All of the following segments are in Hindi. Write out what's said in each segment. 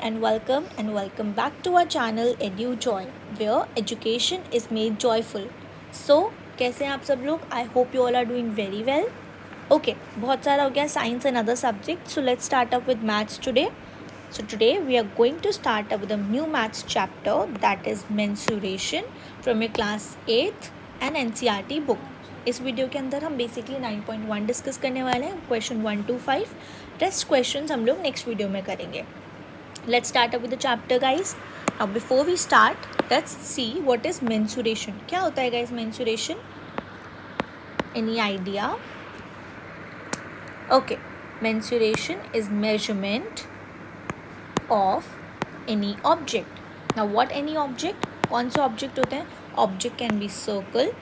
and welcome back to our channel EduJoy, where education is made joyful. So कैसे हैं आप सब लोग? I hope you all are doing very well. Okay, बहुत सारा हो गया science and other subjects. So let's start up with maths today. So today we are going to start up with a new maths chapter, that is mensuration, from your class 8th and NCERT book. इस वीडियो के अंदर हम बेसिकली 9.1 डिस्कस करने वाले हैं, क्वेश्चन 1 to 5. रेस्ट क्वेश्चन हम लोग नेक्स्ट वीडियो में करेंगे. Let's start up with the chapter, guys. Now before we start, let's see what is mensuration. क्या होता है guys mensuration? Any idea? Okay, mensuration is measurement of any object. Now what any object? कौन से object होते हैं? Object can be circle,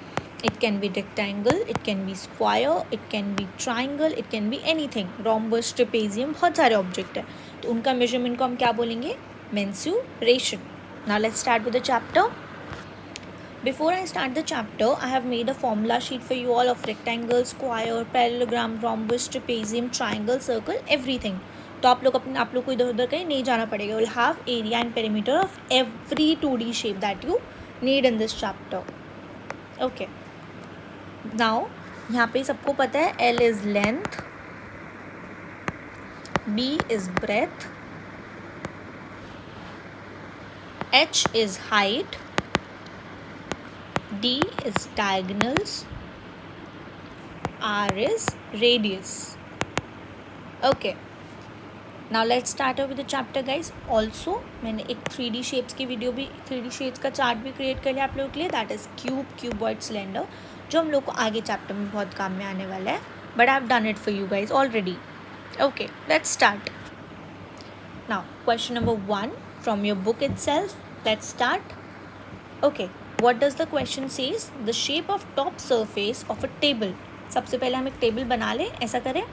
it can be rectangle, it can be square, it can be triangle, it can be anything. Rhombus, trapezium, बहुत सारे object हैं. तो उनका measurement को हम क्या बोलेंगे? Mensuration. Now let's start with the chapter. Before I start the chapter, I have made a formula sheet for you all of rectangle, square, parallelogram, rhombus, trapezium, triangle, circle, everything. तो आप लोग को इधर उधर कहीं नहीं जाना पड़ेगा. You'll have area and perimeter of every 2D shape that you need in this chapter. Okay. Now यहाँ पे सबको पता है L is length, B is breadth, H is height, D is diagonals, R is radius. Okay. Now let's start off with the chapter, guys. Also मैंने एक 3D shapes की वीडियो भी 3D shapes का चार्ट भी क्रिएट कर लिया आप लोगों के लिए. That is cube, cuboid, cylinder, जो हम लोग को आगे चैप्टर में बहुत काम में आने वाला है. But I have done it for you guys already. Okay, let's start. Now question number 1 from your book itself. Let's start. Okay, what does the question says? The shape of top surface of a table. सबसे पहले हम एक टेबल बना लें. ऐसा करें.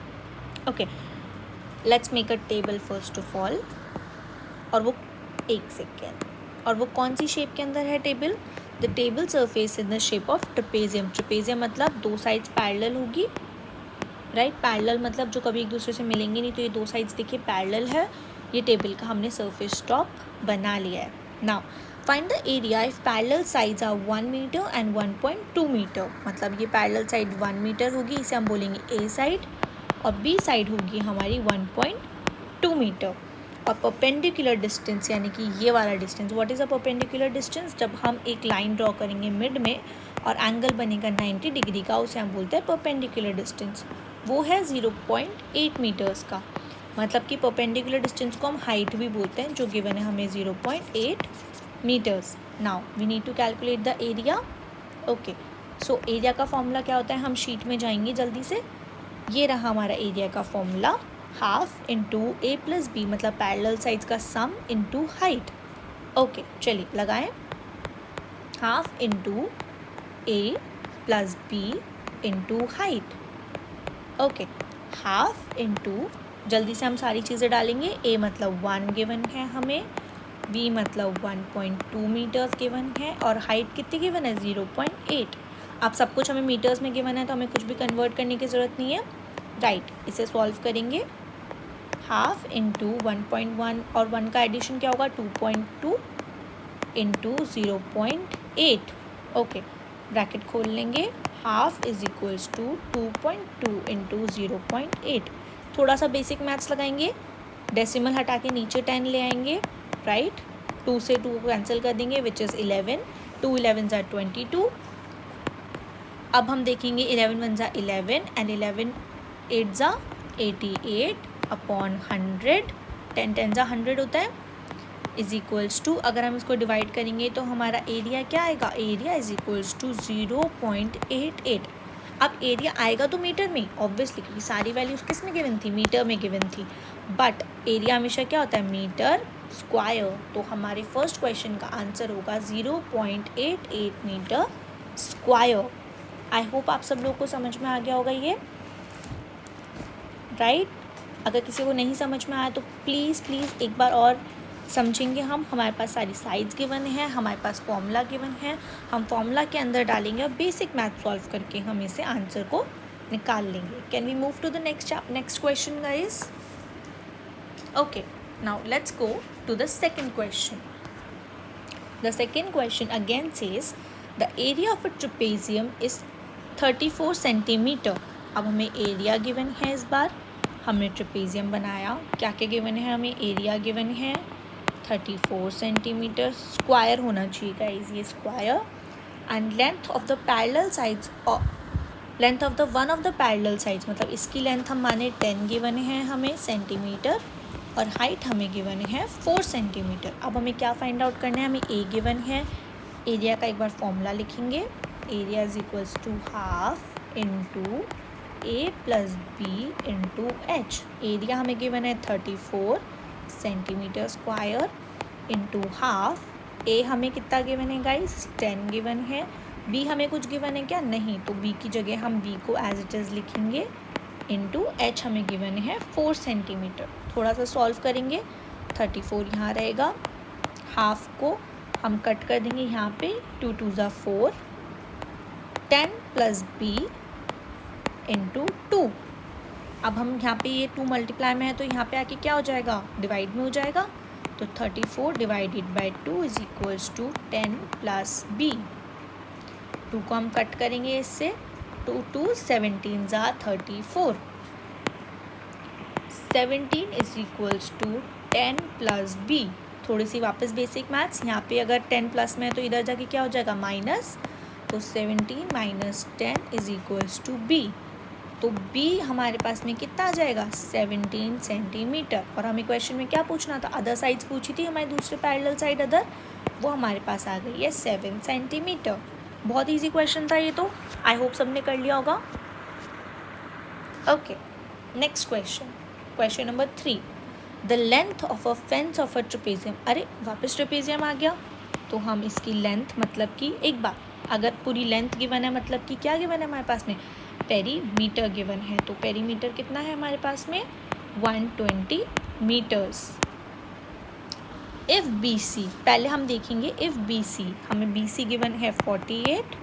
Okay, let's make a table first of all. और वो एक सेकेंड. और वो कौन सी शेप के अंदर है table? The table surface in the shape of trapezium. Trapezium मतलब दो साइड्स पैरेलल होगी, राइट. पैरेलल मतलब जो कभी एक दूसरे से मिलेंगे नहीं. तो ये दो साइड्स देखिए पैरेलल है. ये टेबल का हमने सरफेस टॉप बना लिया है. Now find the area if parallel sides are 1 meter and 1.2 meter. मतलब ये पैरेलल साइड 1 मीटर होगी, इसे हम बोलेंगे ए साइड, और बी साइड होगी हमारी 1.2 मीटर. और परपेंडिकुलर डिस्टेंस यानी कि ये वाला distance. What is a perpendicular distance? जब हम एक लाइन ड्रॉ करेंगे मिड में और एंगल बनेगा 90 डिग्री का, उसे हम बोलते हैं परपेंडिकुलर डिस्टेंस. वो है 0.8 मीटर्स का. मतलब कि परपेंडिकुलर डिस्टेंस को हम हाइट भी बोलते हैं, जो गिवन है हमें 0.8 meters. Now we need to calculate the area. Okay, so area का फॉर्मूला क्या होता है? हम शीट में जाएंगे जल्दी से. ये रहा हमारा एरिया का फॉर्मूला. हाफ इंटू ए प्लस बी, मतलब पैरेलल साइड्स का सम इंटू हाइट. ओके, चलिए लगाएं. हाफ इंटू ए plus B into height. Okay, half into, जल्दी से हम सारी चीज़ें डालेंगे. ए मतलब 1 गिवन है हमें, बी मतलब 1.2 मीटर्स गिवन है, और हाइट कितनी गिवन है? 0.8. अब सब कुछ हमें मीटर्स में गिवन है, तो हमें कुछ भी कन्वर्ट करने की ज़रूरत नहीं है, राइट. इसे सॉल्व करेंगे. हाफ इंटू 1.1 और 1 का एडिशन क्या होगा? 2.2 इंटू 0.8. ओके, ब्रैकेट खोल लेंगे. Half is equals to 2.2 into 0.8. थोड़ा सा बेसिक मैथ्स लगाएंगे. डेसिमल हटा के नीचे 10 ले आएंगे, राइट. 2 से 2 कैंसिल कर देंगे, विच इज़ 11. 2 11 ज़ा 22. अब हम देखेंगे 11 1 ज़ा 11 एंड 11 8 ज़ा 88 अपॉन 100. 10 10 ज़ा 100 होता है, इज इक्वल्स टू, अगर हम इसको डिवाइड करेंगे तो हमारा एरिया क्या आएगा? Area is equals to 0.88. अब एरिया आएगा तो मीटर में ऑब्वियसली, क्योंकि सारी वैल्यूज किस में गिवन थी? मीटर में गिवन थी. बट एरिया हमेशा क्या होता है? Meter square. तो हमारे फर्स्ट क्वेश्चन का आंसर होगा 0.88 मीटर स्क्वायर. आई होप आप सब लोग को समझ में आ गया होगा ये, राइट. अगर किसी को नहीं समझ में आया तो प्लीज़ एक बार और समझेंगे हम. हमारे पास सारी साइड्स गिवन है, हमारे पास फॉर्मूला गिवन है. हम फॉर्मूला के अंदर डालेंगे और बेसिक मैथ सॉल्व करके हम इसे आंसर को निकाल लेंगे. Can we move to the next question guys? Okay, Now let's go to the second question. The second question again says the area of a trapezium is 34 centimetre. अब हमें एरिया गिवन है. इस बार हमने ट्रेपेजियम बनाया. क्या क्या गिवन है हमें? एरिया गिवन है 34 सेंटीमीटर. स्क्वायर होना चाहिए गाइस, ये square. And length of the parallel sides, length of the one of the parallel sides, मतलब इसकी लेंथ हम माने 10 गिवन है हमें सेंटीमीटर, और हाइट हमें गिवन है 4 सेंटीमीटर. अब हमें क्या फाइंड आउट करना है? हमें ए गिवन है. एरिया का एक बार फॉर्मूला लिखेंगे. Area is equals to half into A plus B into H. Area हमें गिवन है 34 centimeter square into half. A हमें कितना गिवन है गाइस? 10 गिवन है. बी हमें कुछ गिवन है क्या? नहीं. तो बी की जगह हम बी को एज इट इज़ लिखेंगे. इंटू एच हमें गिवन है 4 सेंटीमीटर. थोड़ा सा सॉल्व करेंगे. 34 यहाँ रहेगा. हाफ को हम कट कर देंगे यहाँ पे. 2 2 ज़ा 4. 10 प्लस बी इंटू 2. अब हम यहाँ पे ये 2 मल्टीप्लाई में है तो यहाँ पे आके क्या हो जाएगा? डिवाइड में हो जाएगा. तो 34 divided by 2 is equals to 10 plus B. 2 को हम कट करेंगे इससे. 2 2 17 ज़ा 34. 17 is equals to 10 plus B. थोड़ी सी वापस बेसिक मैथ्स. यहाँ पे अगर 10 प्लस में है तो इधर जाके क्या हो जाएगा? माइनस. तो 17 minus 10 is equals to B. तो बी हमारे पास में कितना आ जाएगा? 17 सेंटीमीटर. और हमें क्वेश्चन में क्या पूछना था? अदर साइड्स पूछी थी हमारी, दूसरे पैरेलल साइड अदर, वो हमारे पास आ गई है 7 सेंटीमीटर. बहुत इजी क्वेश्चन था ये तो. आई होप सबने कर लिया होगा. Okay, next question. Question number 3. The length of a fence of a trapezium. अरे वापस ट्रेपेजियम आ गया. तो हम इसकी लेंथ, मतलब कि एक बार अगर पूरी लेंथ गिवन है, मतलब कि क्या गिवन है हमारे पास में? पेरीमीटर गिवन है. तो पेरीमीटर कितना है हमारे पास में? 120 मीटर्स. इफ़ बी सी, पहले हम देखेंगे इफ़ बी सी, हमें बी सी गिवन है 48,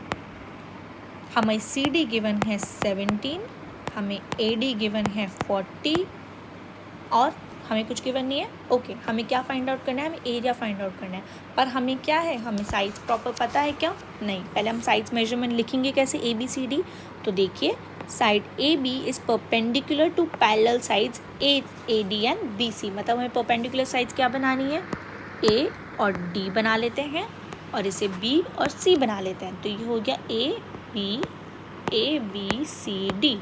हमें सी डी गिवन है 17, हमें ए डी गिवन है 40, और हमें कुछ गिवन नहीं है. ओके, हमें क्या फाइंड आउट करना है? हमें एरिया फाइंड आउट करना है. पर हमें क्या है? हमें साइड्स प्रॉपर पता है क्या? नहीं. पहले हम साइड्स मेजरमेंट लिखेंगे कैसे? A B C D. तो देखिए, side A B is perpendicular to parallel sides A D and B C. मतलब हमें परपेंडिकुलर साइड्स क्या बनानी है? ए और डी बना लेते हैं, और इसे बी और सी बना लेते हैं. तो ये हो गया ए बी सी डी.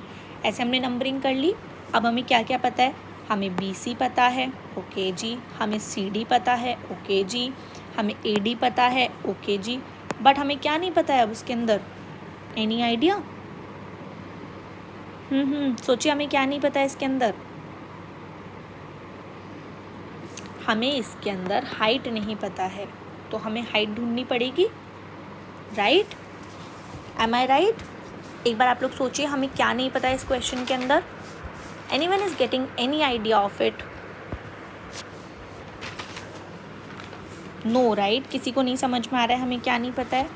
ऐसे हमने नंबरिंग कर ली. अब हमें क्या क्या पता है? हमें बी सी पता है. ओके जी. हमें सी डी पता है. ओके जी. हमें ए डी पता है. Okay ji. बट हमें क्या नहीं पता है अब इसके अंदर? Any idea? सोचिए, हमें क्या नहीं पता है इसके अंदर? हमें इसके अंदर हाइट नहीं पता है. तो हमें हाइट ढूंढनी पड़ेगी. राइट? एम आई राइट? एक बार आप लोग सोचिए, हमें क्या नहीं पता है इस क्वेश्चन के अंदर. Anyone is getting any idea of it? No, right? किसी को नहीं समझ में आ रहा है हमें क्या नहीं पता है.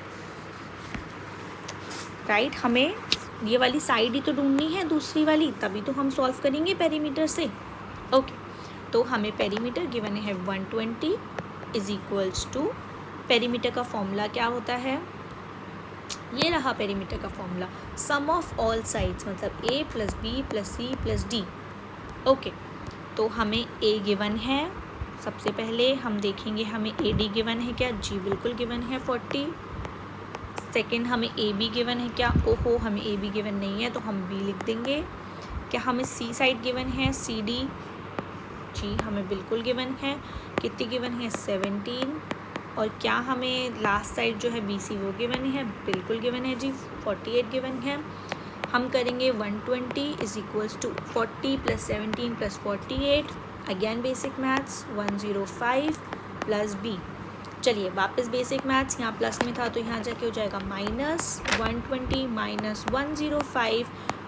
राइट? हमें ये वाली साइड ही तो ढूंढनी है, दूसरी वाली, तभी तो हम सॉल्व करेंगे पेरीमीटर से. ओके, तो हमें पेरीमीटर गिवन है 120 इज इक्वल्स टू, पेरीमीटर का फॉर्मूला क्या होता है? ये रहा पेरीमीटर का formula. Sum of all sides, मतलब a plus b plus c plus d. Okay, तो हमें ए गिवन है. सबसे पहले हम देखेंगे हमें ए डी गिवन है क्या? जी बिल्कुल गिवन है 40. सेकंड, हमें ए बी गिवन है क्या? ओहो, हमें ए बी गिवन नहीं है, तो हम बी लिख देंगे. क्या हमें सी साइड गिवन है? C D. जी हमें बिल्कुल गिवन है. कितनी गिवन है? 17. और क्या हमें लास्ट साइड जो है बी सी वो गिवन है? बिल्कुल गिवन है जी, 48 गिवन है. हम करेंगे 120 is equals to 40 plus 17 plus 48. Again basic maths. 105 plus B. चलिए वापस बेसिक मैथ्स. यहाँ प्लस में था तो यहाँ जाके हो जाएगा minus. 120 minus 105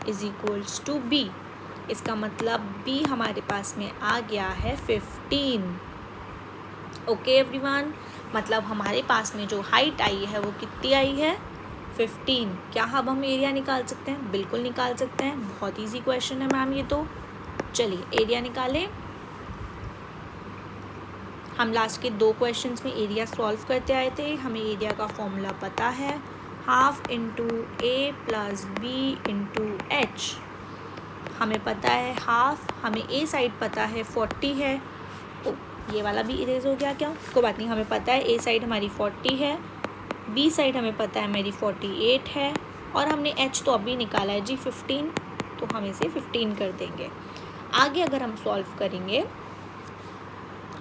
is equals to B. इसका मतलब बी हमारे पास में आ गया है 15. ओके एवरीवन, मतलब हमारे पास में जो हाइट आई है वो कितनी आई है? 15. क्या अब हम एरिया निकाल सकते हैं? बिल्कुल निकाल सकते हैं. बहुत इजी क्वेश्चन है मैम ये तो. चलिए एरिया निकालें. हम लास्ट के 2 क्वेश्चंस में एरिया सॉल्व करते आए थे, हमें एरिया का फॉर्मूला पता है, हाफ इंटू ए प्लस बी इंटू एच। हमें पता है हाफ, हमें ए साइड पता है 40 है, तो ये वाला भी इरेज हो गया क्या, कोई बात नहीं। हमें पता है ए साइड हमारी 40 है, बी साइड हमें पता है मेरी 48 है, और हमने एच तो अभी निकाला है जी 15, तो हम इसे 15 कर देंगे। आगे अगर हम सॉल्व करेंगे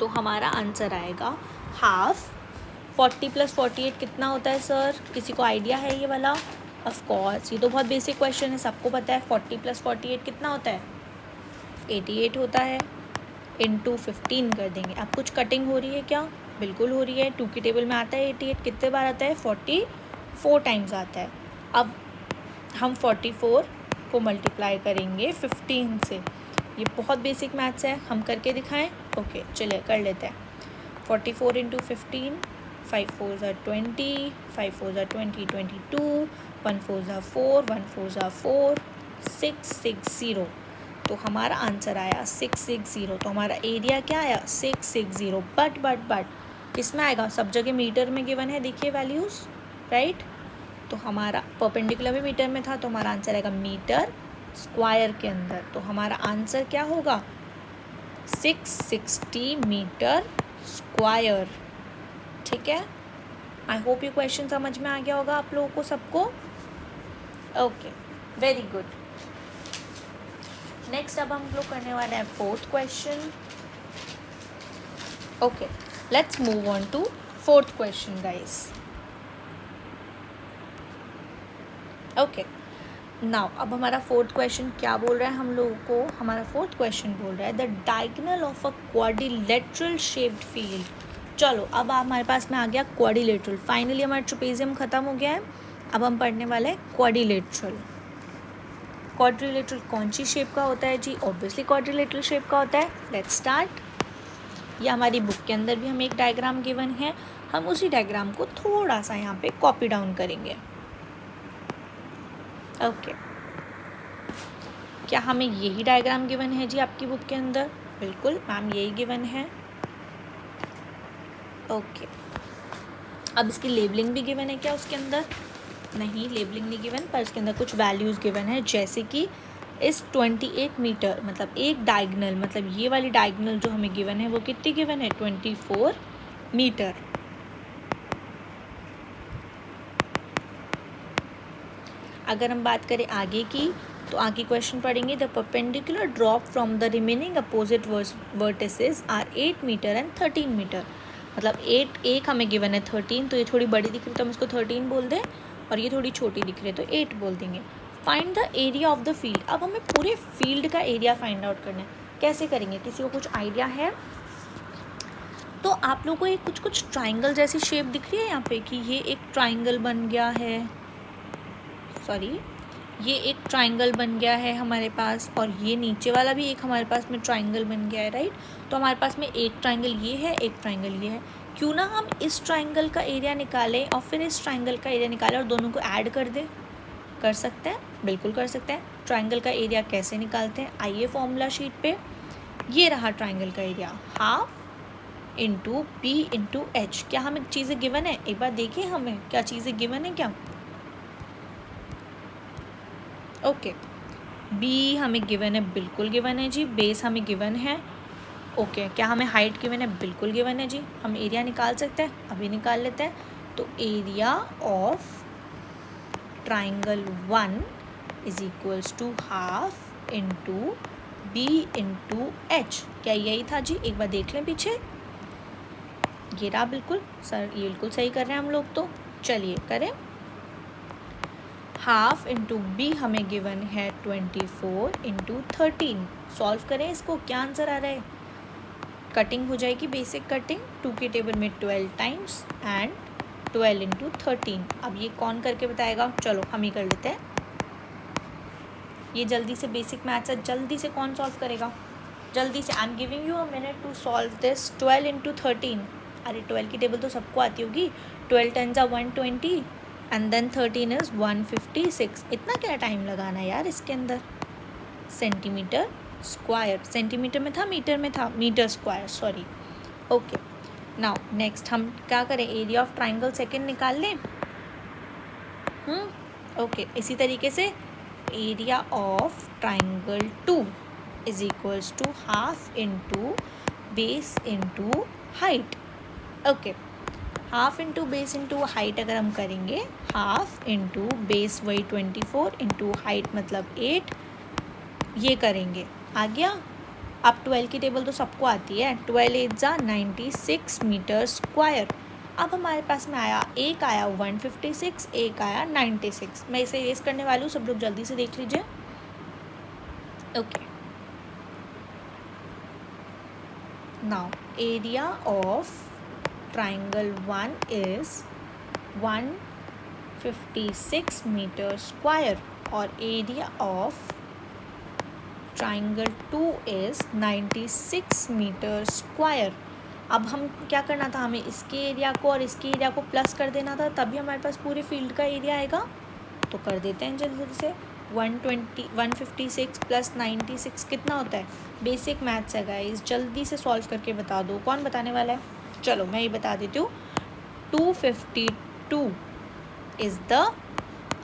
तो हमारा आंसर आएगा हाफ 40 प्लस 48 कितना होता है सर, किसी को आइडिया है ये वाला? ऑफ कोर्स ये तो बहुत बेसिक क्वेश्चन है, सबको पता है 40 प्लस 48 कितना होता है, 88 होता है। इंटू 15 कर देंगे। अब कुछ कटिंग हो रही है क्या? बिल्कुल हो रही है। 2 की टेबल में आता है 88, कितने बार आता है? 44 टाइम्स आता है। अब हम 44 को मल्टीप्लाई करेंगे 15 से। ये बहुत बेसिक मैथ्स है, हम करके दिखाएं? ओके चलिए कर लेते हैं। 44 इंटू 15, 5 4 ज़ा 20, 5 4 ज़ा 20, 22, 1 4 ज़ा 4, 1 4 ज़ा 4, 660। तो हमारा आंसर आया 660। तो हमारा एरिया क्या आया? 660। बट किस में आएगा? सब जगह मीटर में गिवन है, देखिए वैल्यूज़, राइट। तो हमारा परपेंडिकुलर भी मीटर में था, तो हमारा आंसर आएगा मीटर स्क्वायर के अंदर। तो हमारा आंसर क्या होगा? 660 मीटर स्क्वायर। ठीक है, आई होप ये क्वेश्चन समझ में आ गया होगा आप लोगों को सबको। Okay very good. नेक्स्ट अब हम लोग करने वाले हैं 4th question. Okay let's move on to 4th question guys. Okay now अब हमारा 4th क्वेश्चन क्या बोल रहा है हम लोगों को? हमारा 4th क्वेश्चन बोल रहा है the diagonal of a quadrilateral shaped field. चलो अब हमारे पास में आ गया क्वाड्रिलेटरल। फाइनली हमारा ट्रेपेजियम खत्म हो गया है, अब हम पढ़ने वाले हैं क्वाड्रिलेटरल। क्वाड्रिलेटरल कौन सी शेप का होता है जी? ऑब्वियसली क्वाड्रिलेटरल शेप का होता है। Let's start. या हमारी बुक के अंदर भी हमें एक डायग्राम गिवन है, हम उसी डायग्राम को थोड़ा सा यहाँ पे कॉपी डाउन करेंगे। ओके क्या हमें यही डायग्राम गिवन है जी आपकी बुक के अंदर? बिल्कुल मैम यही गिवन है। ओके अब इसकी लेबलिंग भी गिवन है क्या उसके अंदर? नहीं लेबलिंग नहीं गिवन, पर इसके अंदर कुछ वैल्यूज़ गिवन है, जैसे कि इस 28 मीटर मतलब एक डायगनल, मतलब ये वाली डायगनल जो हमें गिवन है वो कितनी गिवन है? 24 मीटर। अगर हम बात करें आगे की, तो आगे क्वेश्चन पढ़ेंगे the perpendicular drop from the remaining opposite vertices are 8 metre and 13 metre. मतलब 8 एक हमें गिवन है 13, तो ये थोड़ी बड़ी दिख रही तो हम इसको 13 बोल दें, और ये थोड़ी छोटी दिख रही है तो 8 बोल देंगे। Find the area of the field. अब हमें पूरे फील्ड का एरिया फाइंड आउट करना है। कैसे करेंगे? किसी को कुछ आइडिया है? तो आप लोगों को ये कुछ ट्राइंगल जैसी शेप दिख रही है यहाँ पे, कि ये एक ट्राइंगल बन गया है, सॉरी ये एक ट्राइंगल बन गया है हमारे पास, और ये नीचे वाला भी एक हमारे पास में ट्राइंगल बन गया है, राइट। तो हमारे पास में एक ट्राइंगल ये है, एक ट्राइंगल ये है। क्यों ना हम इस ट्राइंगल का एरिया निकालें और फिर इस ट्राइंगल का एरिया निकालें और दोनों को ऐड कर दें? कर सकते हैं, बिल्कुल कर सकते हैं। ट्राइंगल का एरिया कैसे निकालते हैं? आइए फॉर्मूला शीट पे, ये रहा ट्राइंगल का area, half into B into H. क्या हमें चीज़ें गिवन है? एक बार देखिए हमें क्या चीज़ें गिवन है क्या। ओके बी हमें गिवन है, बिल्कुल गिवन है जी। बेस हमें गिवन है। ओके क्या हमें हाइट गिवन है? बिल्कुल गिवन है जी। हम एरिया निकाल सकते हैं, अभी निकाल लेते हैं। तो area of triangle 1 is equals to half into B into H. क्या यही था जी? एक बार देख लें पीछे, ये रहा। बिल्कुल सर, ये बिल्कुल सही कर रहे हैं हम लोग। तो चलिए करें। हाफ इंटू बी हमें गिवन है 24 इंटू 13। सॉल्व करें इसको, क्या आंसर आ रहा है? कटिंग हो जाएगी, बेसिक कटिंग। 2 की टेबल में 12 टाइम्स एंड 12 इंटू 13। अब ये कौन करके बताएगा? चलो हम ही कर लेते हैं। ये जल्दी से बेसिक मैथ्स है, जल्दी से कौन सॉल्व करेगा? जल्दी से, I am giving you a minute to solve this. 12 into 13, अरे 12 की टेबल तो सबको आती होगी। 12 10 120 एंड देन 13 इज़ 156। इतना क्या टाइम लगाना है यार इसके अंदर? सेंटीमीटर स्क्वायर, सेंटीमीटर में था मीटर में था, metre square, sorry. Okay now next हम क्या करें, एरिया ऑफ ट्राइंगल सेकेंड निकाल लें. ओके, इसी तरीके से area of triangle 2 is equals to half into base into height. Okay, half into base into height अगर हम करेंगे, हाफ इंटू बेस वही 24 इंटू हाइट मतलब 8, ये करेंगे. आ गया. अब 12 की टेबल तो सबको आती है. 12 8 जा 96 मीटर स्क्वायर. अब हमारे पास में आया, एक आया 156, एक आया 96. मैं इसे रेस करने वाली हूँ, सब लोग जल्दी से देख लीजिए. Okay, now area of triangle 1 is 156 meter square और area of triangle 2 is 96 meter square. अब हम क्या करना था, हमें इसके एरिया को और इसके एरिया को प्लस कर देना था, तभी हमारे पास पूरे फील्ड का एरिया आएगा. तो कर देते हैं जल्दी से. 156 प्लस 96 कितना होता है. बेसिक मैथ्स है गाइस, जल्दी से सॉल्व करके बता दो. कौन बताने वाला है? चलो मैं ये बता देती हूँ. 252 इज़ द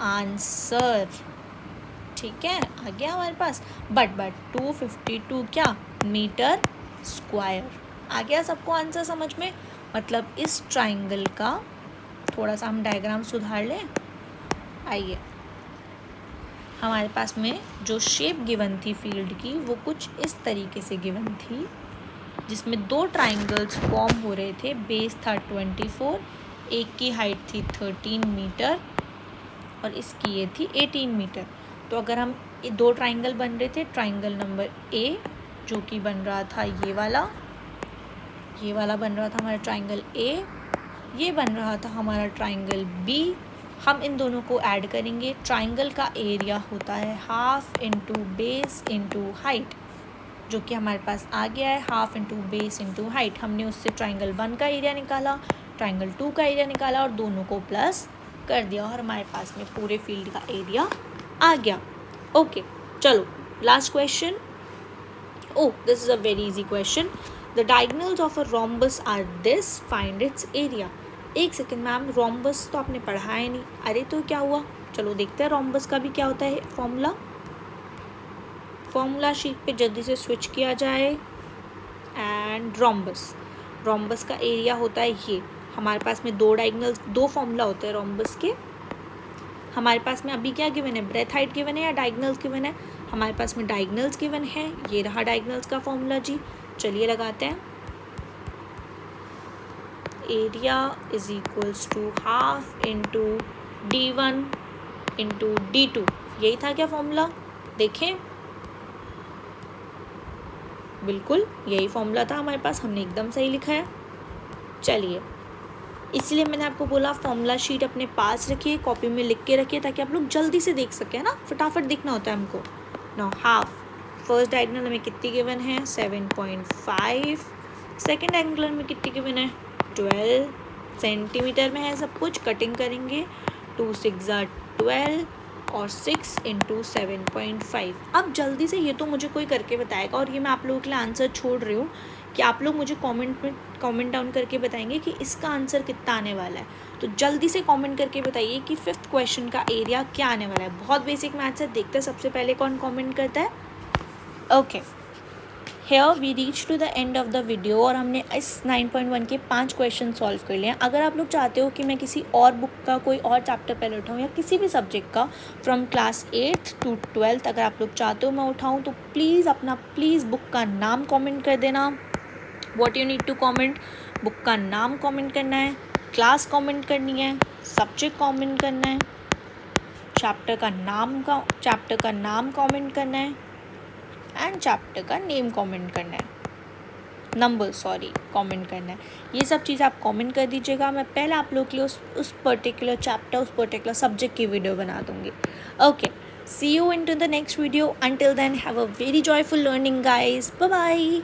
आंसर. ठीक है, आ गया हमारे पास. बट 252 क्या, मीटर स्क्वायर. आ गया सबको आंसर समझ में. मतलब इस ट्राइंगल का थोड़ा सा हम डायग्राम सुधार लें. आइए, हमारे पास में जो शेप गिवन थी फील्ड की वो कुछ इस तरीके से गिवन थी, जिसमें दो ट्राइंगल्स फॉर्म हो रहे थे. बेस था 24, एक की हाइट थी 13 मीटर और इसकी ये थी 18 मीटर. तो अगर हम दो ट्राइंगल बन रहे थे, ट्राइंगल नंबर ए जो कि बन रहा था ये वाला बन रहा था हमारा ट्राइंगल ए, ये बन रहा था हमारा ट्राइंगल बी. हम इन दोनों को ऐड करेंगे. ट्राइंगल का एरिया होता है half into base into height, जो कि हमारे पास आ गया है half into base into height. हमने उससे ट्राइंगल 1 का एरिया निकाला, ट्राइंगल 2 का एरिया निकाला और दोनों को प्लस कर दिया और हमारे पास में पूरे फील्ड का एरिया आ गया. ओके, चलो last question. Oh, this is a very easy question. The diagonals of a rhombus are this, find its area. एक सेकेंड मैम, रोम्बस तो आपने पढ़ा है नहीं. अरे तो क्या हुआ, चलो देखते हैं रोम्बस का भी क्या होता है फॉर्मूला शीट पे जल्दी से स्विच किया जाए. एंड रोम्बस का एरिया होता है ये. हमारे पास में दो डायगोनल्स, दो फॉर्मूला होते हैं रोम्बस के. हमारे पास में अभी क्या गिवन है, ब्रेथ हाइट गिवन है या डायगोनल्स गिवन है. हमारे पास में डायगोनल्स गिवन है. ये रहा डायगोनल्स का फॉर्मूला जी. चलिए लगाते हैं. Area is equals to half into D1 into D2. यही था क्या फॉर्मूला, देखें. बिल्कुल यही फॉर्मूला था हमारे पास, हमने एकदम सही लिखा है. चलिए, इसलिए मैंने आपको बोला फॉर्मूला शीट अपने पास रखिए, कॉपी में लिख के रखिए, ताकि आप लोग जल्दी से देख सकें ना. फटाफट दिखना होता है हमको. नाउ हाफ, फर्स्ट डायगोनल में कितनी गिवन है 7.5. सेकेंड डायगोनल में कितनी गिवन है 12 सेंटीमीटर में है सब कुछ. कटिंग करेंगे, 2 6 12 और 6 इंटू 7.5. अब जल्दी से, ये तो मुझे कोई करके बताएगा और ये मैं आप लोगों के लिए आंसर छोड़ रही हूँ कि आप लोग मुझे कमेंट डाउन करके बताएंगे कि इसका आंसर कितना आने वाला है. तो जल्दी से कमेंट करके बताइए कि 5th क्वेश्चन का एरिया क्या आने वाला है. बहुत बेसिक मैथ्स है, देखते हैं सबसे पहले कौन कमेंट करता है. Okay, here we reach to the end of the video और हमने इस 9.1 के 5 क्वेश्चन सॉल्व कर लिए हैं. अगर आप लोग चाहते हो कि मैं किसी और बुक का कोई और चैप्टर पहले उठाऊँ या किसी भी सब्जेक्ट का from class 8th to 12th अगर आप लोग चाहते हो मैं उठाऊँ, तो प्लीज़ बुक का नाम कमेंट कर देना. What you need to comment, book का नाम कमेंट करना है, क्लास कमेंट करनी है, सब्जेक्ट कमेंट करना है, चैप्टर का नाम कमेंट करना है एंड चैप्टर का नेम कमेंट करना है, नंबर कमेंट करना है. ये सब चीज़ आप कमेंट कर दीजिएगा. मैं पहले आप लोग के लिए उस पर्टिकुलर चैप्टर, उस पर्टिकुलर सब्जेक्ट की वीडियो बना दूँगी. Okay, see you in to the next video. Until then have a very joyful learning guys. Bye bye.